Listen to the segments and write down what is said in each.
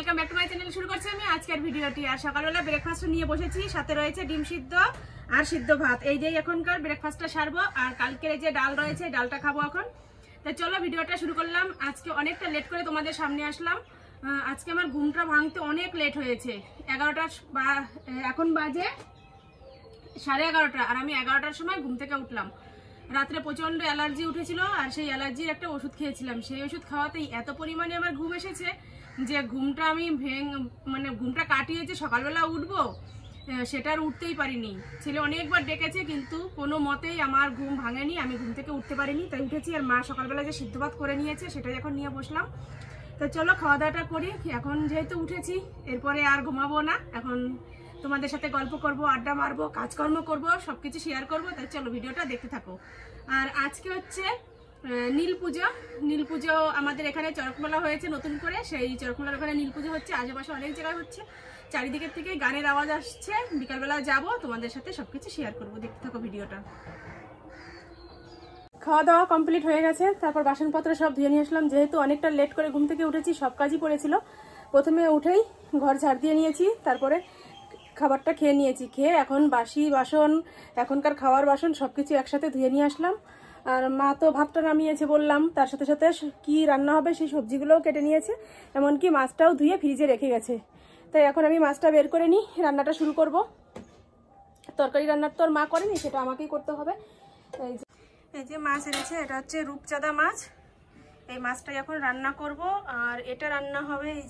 Welcome back to my channel. শুরু করছি আমি আজকের ভিডিওটি। আর সকালবেলা ব্রেকফাস্ট নিয়ে বসেছি, সাথে রয়েছে ডিম সিদ্ধ আর সিদ্ধ ভাত। এই যে এখনকার ব্রেকফাস্টটা সারবো, আর কালকের এই যে ডাল রয়েছে, ডালটা খাবো এখন। তাই চলো ভিডিওটা শুরু করলাম। আজকে অনেকটা লেট করে তোমাদের সামনে আসলাম। আজকে আমার ঘুমটা ভাঙতে অনেক লেট হয়েছে। 11টা এখন বাজে 11:30, আর আমি 11টার সময় ঘুম থেকে উঠলাম। রাত্রে প্রচন্ড অ্যালার্জি উঠেছিল, আর সেই অ্যালার্জির একটা ওষুধ খেয়েছিলাম। সেই ওষুধ খাওয়াতেই এত পরিমাণে আমার ঘুম এসেছে যে ঘুমটা আমি ঘুমটা কাটিয়ে যে সকালবেলা উঠবো সেটা আর উঠতেই পারিনি। ছেলে অনেকবার ডেকেছে, কিন্তু কোনো মতেই আমার ঘুম ভাঙেনি, আমি ঘুম থেকে উঠতে পারিনি। তাই উঠেছি, আর মা সকালবেলা যে সিদ্ধ ভাত করে নিয়েছে সেটাই এখন নিয়ে বসলাম। তো চলো খাওয়া দাওয়াটা করি। এখন যেহেতু উঠেছি, এরপরে আর ঘুমাবো না, এখন তোমাদের সাথে গল্প করব, আড্ডা মারবো, কাজকর্ম করব, সবকিছু শেয়ার করব। তাই চলো ভিডিওটা দেখতে থাকো। আর আজকে হচ্ছে নীল পুজো। নীল পুজো আমাদের এখানে চরকমেলা হয়েছে নতুন করে, সেই চরকমেলার ওখানে নীল পুজো হচ্ছে। আশেপাশে অনেক জায়গায় হচ্ছে, চারিদিকের থেকে গানের আওয়াজ আসছে। বিকালবেলা যাব, তোমাদের সাথে সবকিছু শেয়ার করব, দেখতে থাকো ভিডিওটা। খাওয়া দাওয়া কমপ্লিট হয়ে গেছে, তারপর বাসনপত্র সব ধুয়ে নিয়ে আসলাম। যেহেতু অনেকটা লেট করে ঘুম থেকে উঠেছি, সব কাজই পড়েছিল। প্রথমে উঠেই ঘর ঝাড় দিয়ে নিয়েছি, তারপরে খাবারটা খেয়ে নিয়েছি। খেয়ে এখন বাসি বাসন, এখনকার খাওয়ার বাসন সবকিছু একসাথে ধুয়ে নিয়ে আসলাম। আর মা তো ভাতটা নামিয়েছে বললাম, তার সাথে সাথে কি রান্না হবে সেই সবজিগুলোও কেটে নিয়েছে, এমনকি মাছটাও ধুয়ে ফ্রিজে রেখে গেছে। তাই এখন আমি মাছটা বের করে নিই, রান্নাটা শুরু করব। তরকারি রান্নার তো আর মা করেনি, সেটা আমাকেই করতে হবে। এই যে মাছ এনেছে, এটা হচ্ছে রূপচাঁদা মাছ। এই মাছটাই এখন রান্না করব। আর এটা রান্না হবে এই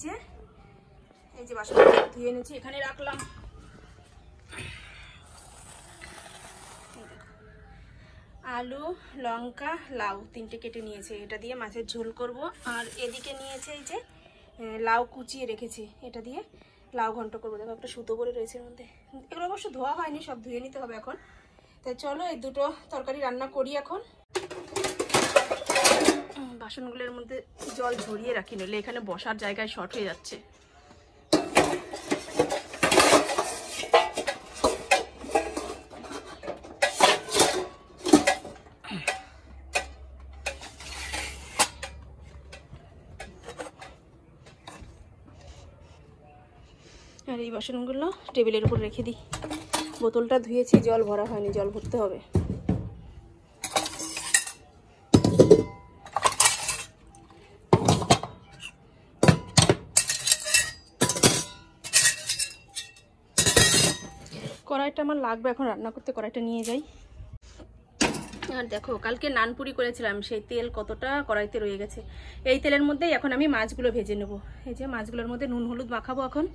যে বাসন ধুয়ে এনেছি, এখানে রাখলাম। আলু, লঙ্কা, লাউ তিনটে কেটে নিয়েছে, এটা দিয়ে মাছের ঝোল করব। আর এদিকে নিয়েছে এই যে লাউ কুচিয়ে রেখেছি, এটা দিয়ে লাউ ঘন্ট করবো। দেখো একটা সুতো করে রয়েছে এর মধ্যে, এগুলো অবশ্য ধোয়া হয়নি, সব ধুয়ে নিতে হবে এখন। তাই চলো এই দুটো তরকারি রান্না করি এখন। বাসনগুলোর মধ্যে জল ঝরিয়ে রাখি, নইলে এখানে বসার জায়গায় শর্ট হয়ে যাচ্ছে। আর এই বাসনগুলো টেবিলের উপর রেখে দিই। বোতলটা ধুয়েছি, জল ভরা হয়নি, জল ভরতে হবে। কড়াইটা আমার লাগবে এখন রান্না করতে, কড়াইটা নিয়ে যাই। আর দেখো কালকে নানপুরি করেছিলাম, সেই তেল কতটা কড়াইতে রয়ে গেছে। এই তেলের মধ্যেই এখন আমি মাছগুলো ভেজে নেব। এই যে মাছগুলোর মধ্যে নুন হলুদ মাখাবো এখন।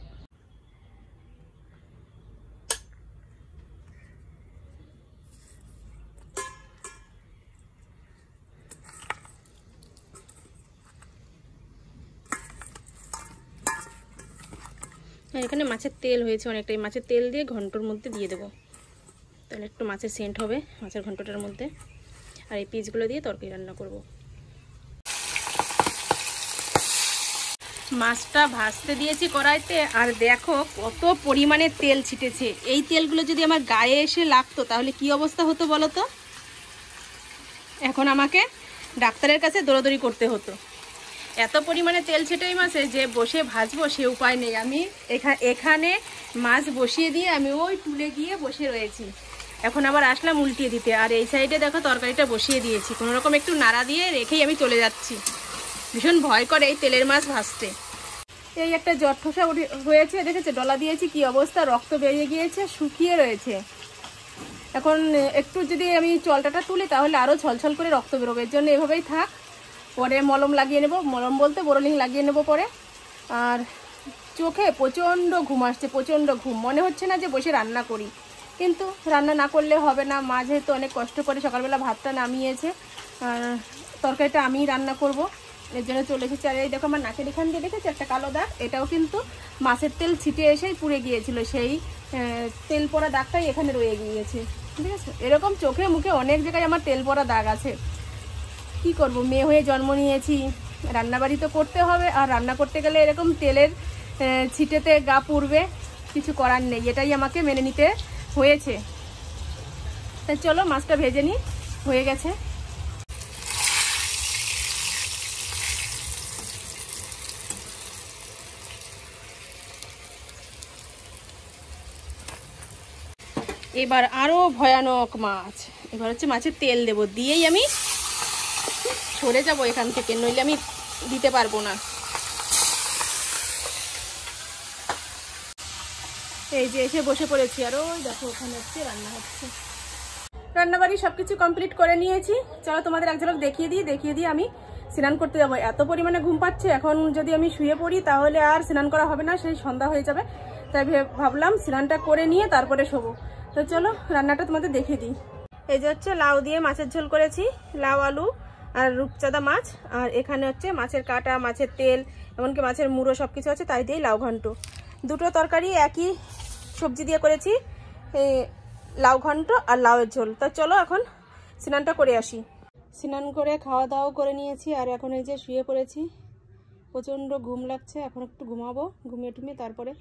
এখানে মাছের তেল হয়েছে অনেকটাই, মাছের তেল দিয়ে ঘন্টর মধ্যে দিয়ে দেবো, তাহলে একটু মাছের সেন্ট হবে মাছের ঘন্টটার মধ্যে। আর এই পিসগুলো দিয়ে তরকারি রান্না করব। মাছটা ভাজতে দিয়েছি কড়াইতে, আর দেখো কত পরিমাণে তেল ছিটেছে। এই তেলগুলো যদি আমার গায়ে এসে লাগতো তাহলে কি অবস্থা হতো বলো তো? এখন আমাকে ডাক্তারের কাছে দৌড়াদৌড়ি করতে হতো। এত পরিমাণে তেল ছিটে এই মাছে যে বসে ভাজবো সে উপায় নেই। আমি এখানে মাছ বসিয়ে দিয়ে আমি ওই টুলে গিয়ে বসে রয়েছি। এখন আবার আসলাম উল্টিয়ে দিতে। আর এই সাইডে দেখো তরকারিটা বসিয়ে দিয়েছি, কোনোরকম একটু নাড়া দিয়ে রেখেই আমি চলে যাচ্ছি। ভীষণ ভয় করে এই তেলের মাছ ভাজতে। এই একটা জটঠসা হয়েছে, দেখেছে ডলা দিয়েছি কি অবস্থা, রক্ত বেরিয়ে গিয়েছে, শুকিয়ে রয়েছে। এখন একটু যদি আমি চলটাটা তুলি তাহলে আরও ছলছল করে রক্ত বেরোবে। এর জন্য এভাবেই থাক, পরে মলম লাগিয়ে নেব, মলম বলতে বোরোলিং লাগিয়ে নেব পরে। আর চোখে প্রচণ্ড ঘুম আসছে, প্রচণ্ড ঘুম, মনে হচ্ছে না যে বসে রান্না করি, কিন্তু রান্না না করলে হবে না। মা যেহেতু অনেক কষ্ট করে সকালবেলা ভাতটা নামিয়েছে, আর তরকারিটা আমিই রান্না করব, এর জন্য চলে এসেছি। আর এই দেখো আমার নাকের এখান দিয়ে দেখেছি একটা কালো দাগ, এটাও কিন্তু মাছের তেল ছিটে এসেই পুড়ে গিয়েছিল। সেই তেল পড়া দাগটাই এখানে রয়ে গিয়েছে, ঠিক আছে। এরকম চোখে মুখে অনেক জায়গায় আমার তেল পড়া দাগ আছে। কি করব, মেয়ে হয়ে জন্ম নিয়েছি, রান্নাবাড়ি তো করতে হবে। আর রান্না করতে গেলে এরকম তেলের ছিটেতে গা পুড়বে, কিছু করার নেই, এটাই আমাকে মেনে নিতে হয়েছে। তাই চলো মাছটা ভেজে নিই, হয়ে গেছে। এবার আরো ভয়ানক মাছ। এবার হচ্ছে মাছের তেল দেব, দিয়েই আমি সরে যাব এখান থেকে, নইলে আমি দিতে পারবো না। এই যে এসে বসে পড়েছি, আর ওই দেখো ওখানে হচ্ছে রান্না হচ্ছে। রান্নাবাড়ি সবকিছু কমপ্লিট করে নিয়েছি। চলো তোমাদের এক ঝলক দেখিয়ে দিই আমি স্নান করতে যাবো। এত পরিমাণে ঘুম পাচ্ছে, এখন যদি আমি শুয়ে পড়ি তাহলে আর স্নান করা হবে না, সেই সন্ধ্যা হয়ে যাবে। তাই ভাবলাম স্নানটা করে নিয়ে তারপরে শোবো। তো চলো রান্নাটা তোমাদের দেখিয়ে দিই। এই যে হচ্ছে লাউ দিয়ে মাছের ঝোল করেছি, লাউ আলু আর রূপচাঁদা মাছ, আর এখানে হচ্ছে মাছের কাঁটা, মাছের তেল, এমনকি মাছের মুড়ো সবকিছু আছে, তাই দিয়েই লাউ ঘন্ট। দুটো তরকারি একই সবজি দিয়ে করেছি, লাউ ঘন্ট আর লাউয়ের ঝোল। তো চলো এখন স্নানটা করে আসি। স্নান করে খাওয়া দাওয়া করে নিয়েছি, আর এখন এই যে শুয়ে পড়েছি। প্রচণ্ড ঘুম লাগছে, এখন একটু ঘুমাবো, ঘুমিয়ে টুমিয়ে তারপরে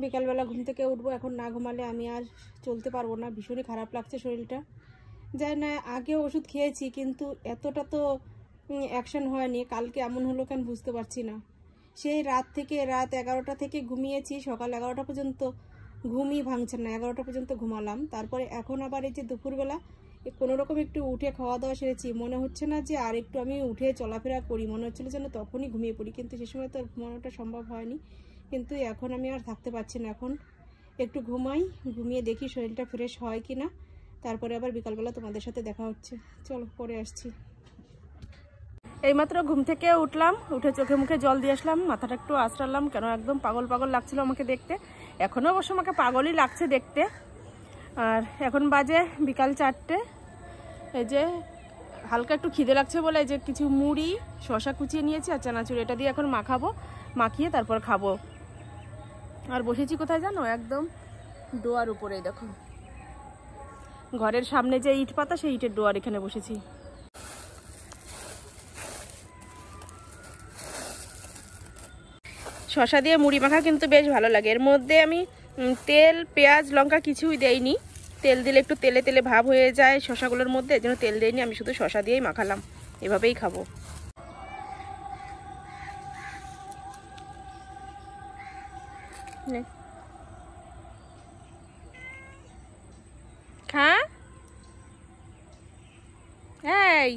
বিকালবেলা ঘুম থেকে উঠবো। এখন না ঘুমালে আমি আর চলতে পারবো না, ভীষণই খারাপ লাগছে শরীরটা। যাই না, আগে ওষুধ খেয়েছি কিন্তু এতটা তো অ্যাকশন হয়নি। কালকে এমন হলো কেন বুঝতে পারছি না। সেই রাত 11টা থেকে ঘুমিয়েছি, সকাল 11টা পর্যন্ত ঘুমই ভাঙছে না। 11টা পর্যন্ত ঘুমালাম, তারপরে এখন আবার এই যে দুপুরবেলা কোনোরকম একটু উঠে খাওয়া দাওয়া সেরেছি। মনে হচ্ছে না যে আর একটু আমি উঠে চলাফেরা করি, মনে হচ্ছিল যেন তখনই ঘুমিয়ে পড়ি, কিন্তু সে সময় তো আর ঘুমানোটা সম্ভব হয়নি। কিন্তু এখন আমি আর থাকতে পারছি না, এখন একটু ঘুমাই, ঘুমিয়ে দেখি শরীরটা ফ্রেশ হয় কি না, তারপরে আবার বিকালবেলা তোমাদের সাথে দেখা হচ্ছে। চলো পরে আসছি। এইমাত্র ঘুম থেকে উঠলাম, উঠে চোখে মুখে জল দিয়ে আসলাম, মাথাটা একটু আঁচড়ালাম, কেন একদম পাগল পাগল লাগছিল আমাকে দেখতে। এখনও অবশ্য আমাকে পাগলই লাগছে দেখতে। আর এখন বাজে বিকাল 4টে। এই যে হালকা একটু খিদে লাগছে বলে এই যে কিছু মুড়ি, শসা কুচিয়ে নিয়েছি আর চানাচুর, এটা দিয়ে এখন মাখাবো, মাখিয়ে তারপর খাবো। আর বসেছি কোথায় জানো, একদম ডোয়ার উপরে। দেখো ঘরের সামনে যে ইট পাতা, সেই ইটের ডোয়ার, এখানে বসেছি। শসা দিয়ে মুড়ি মাখা কিন্তু বেশ ভালো লাগে। এর মধ্যে আমি তেল, পেঁয়াজ, লঙ্কা কিছুই দেইনি। তেল দিলে একটু তেলে তেলে ভাব হয়ে যায় শসাগুলোর মধ্যে, এর জন্য তেল দেইনি, আমি শুধু শসা দিয়েই মাখালাম। এভাবেই খাবো। খা, এই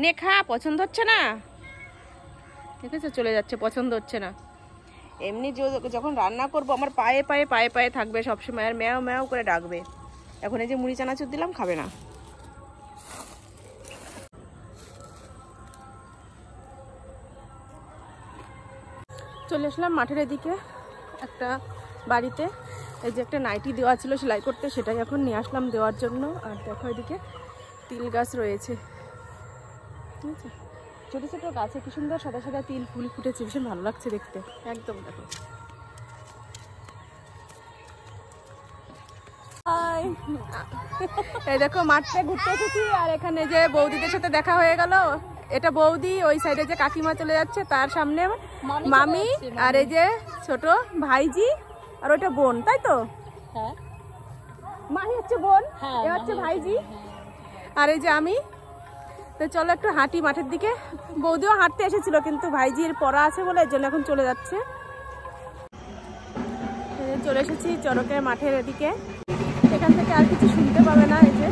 নে খা, পছন্দ হচ্ছে না, ঠিক আছে চলে যাচ্ছে, পছন্দ হচ্ছে না। এমনি যখন রান্না করবো আমার পায়ে পায়ে পায়ে পায়ে থাকবে সবসময়, আর ম্যাও ম্যাও করে ডাকবে। এখন এই যে মুড়ি চানাচুর দিলাম, খাবে না। চলে আসলাম মাঠের এদিকে একটা বাড়িতে। এই যে একটা নাইটি দেওয়া ছিল সেলাই করতে, সেটাই এখন নিয়ে আসলাম দেওয়ার জন্য। আর দেখো এদিকে তিল গাছ রয়েছে, ঠিক আছে, ছোটো ছোটো গাছে কি সুন্দর সাদা সাদা তিল ফুল ফুটেছে, ভীষণ ভালো লাগছে দেখতে একদম। দেখো এই দেখো মাঠে ঘুরতে এসেছি, আর এখানে যে বৌদিদের সাথে দেখা হয়ে গেল। এটা বৌদি, ওই সাইডে যে কাকিমা চলে যাচ্ছে তার সামনে মামি, আর এই যে ছোট ভাইজি, আর ওইটা বোন, তাই তো? মাহি হচ্ছে বোন, এ হচ্ছে ভাইজি, আর এই যে আমি। তো চলো একটু হাঁটি মাঠের দিকে। বৌদিও হাঁটতে এসেছিল কিন্তু ভাইজির পড়া আছে বলে এর জন্য এখন চলে যাচ্ছে। চলে এসেছি চড়কের মাঠের এদিকে, এখান থেকে আর কিছু শুনতে পাবে না। এই যে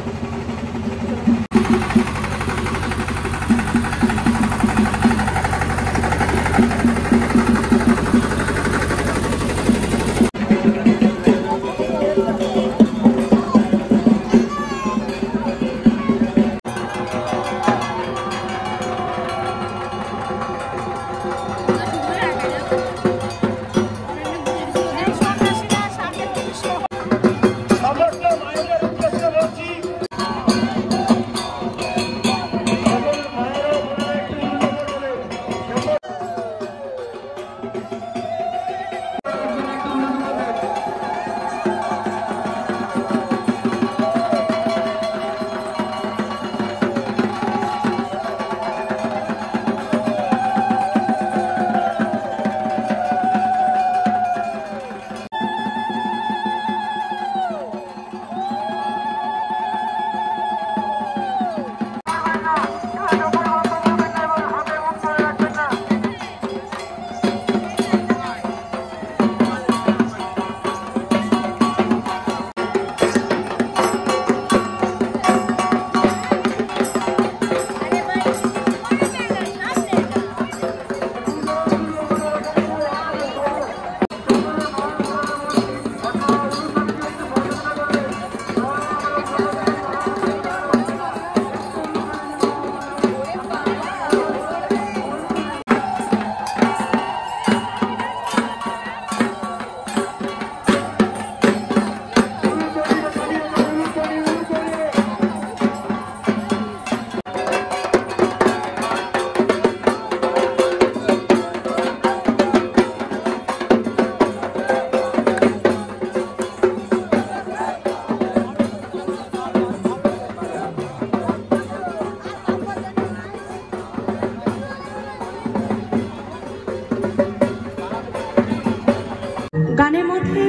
গানের মধ্যে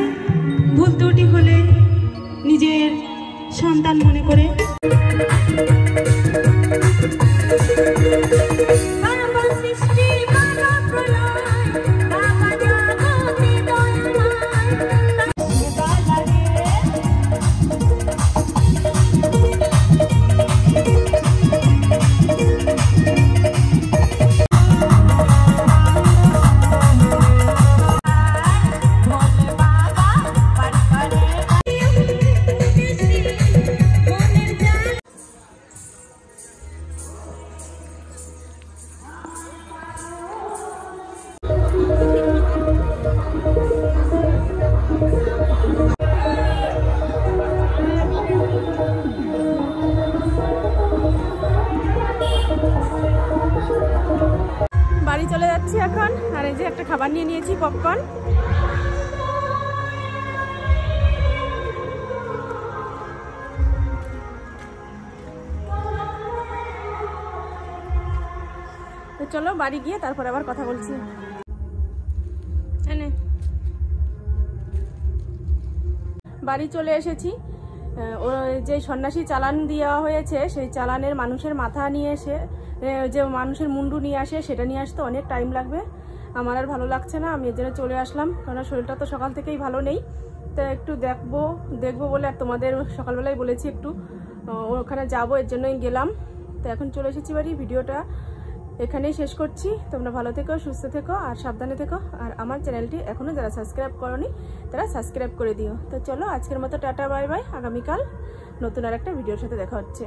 ভুল ত্রুটি হলে নিজের সন্তান মনে করে বাড়ি চলে যাচ্ছি এখন। আর এই যে একটা খাবার নিয়ে নিয়েছি, পপকর্ন। তো চলো বাড়ি গিয়ে তারপর আবার কথা বলছি। বাড়ি চলে এসেছি। ও যে সন্ন্যাসী চালান দেওয়া হয়েছে সেই চালানের মানুষের মাথা নিয়ে এসে যে মানুষের মুন্ডু নিয়ে আসে সেটা নিয়ে আসতে অনেক টাইম লাগবে। আমার আর ভালো লাগছে না, আমি এর জন্য চলে আসলাম, কারণ শরীরটা তো সকাল থেকেই ভালো নেই। তো একটু দেখবো বলে আর তোমাদের সকালবেলায় বলেছি একটু ওখানে যাবো, এর জন্যই গেলাম। তো এখন চলে এসেছি বাড়ি। ভিডিওটা এখানেই শেষ করছি। তোমরা ভালো থেকো, সুস্থ থেকো আর সাবধানে থেকো। আর আমার চ্যানেলটি এখনও যারা সাবস্ক্রাইব করোনি তারা সাবস্ক্রাইব করে দিও। তো চলো আজকের মতো টাটা, বাই বাই। আগামীকাল নতুন আর একটা ভিডিওর সাথে দেখা হচ্ছে।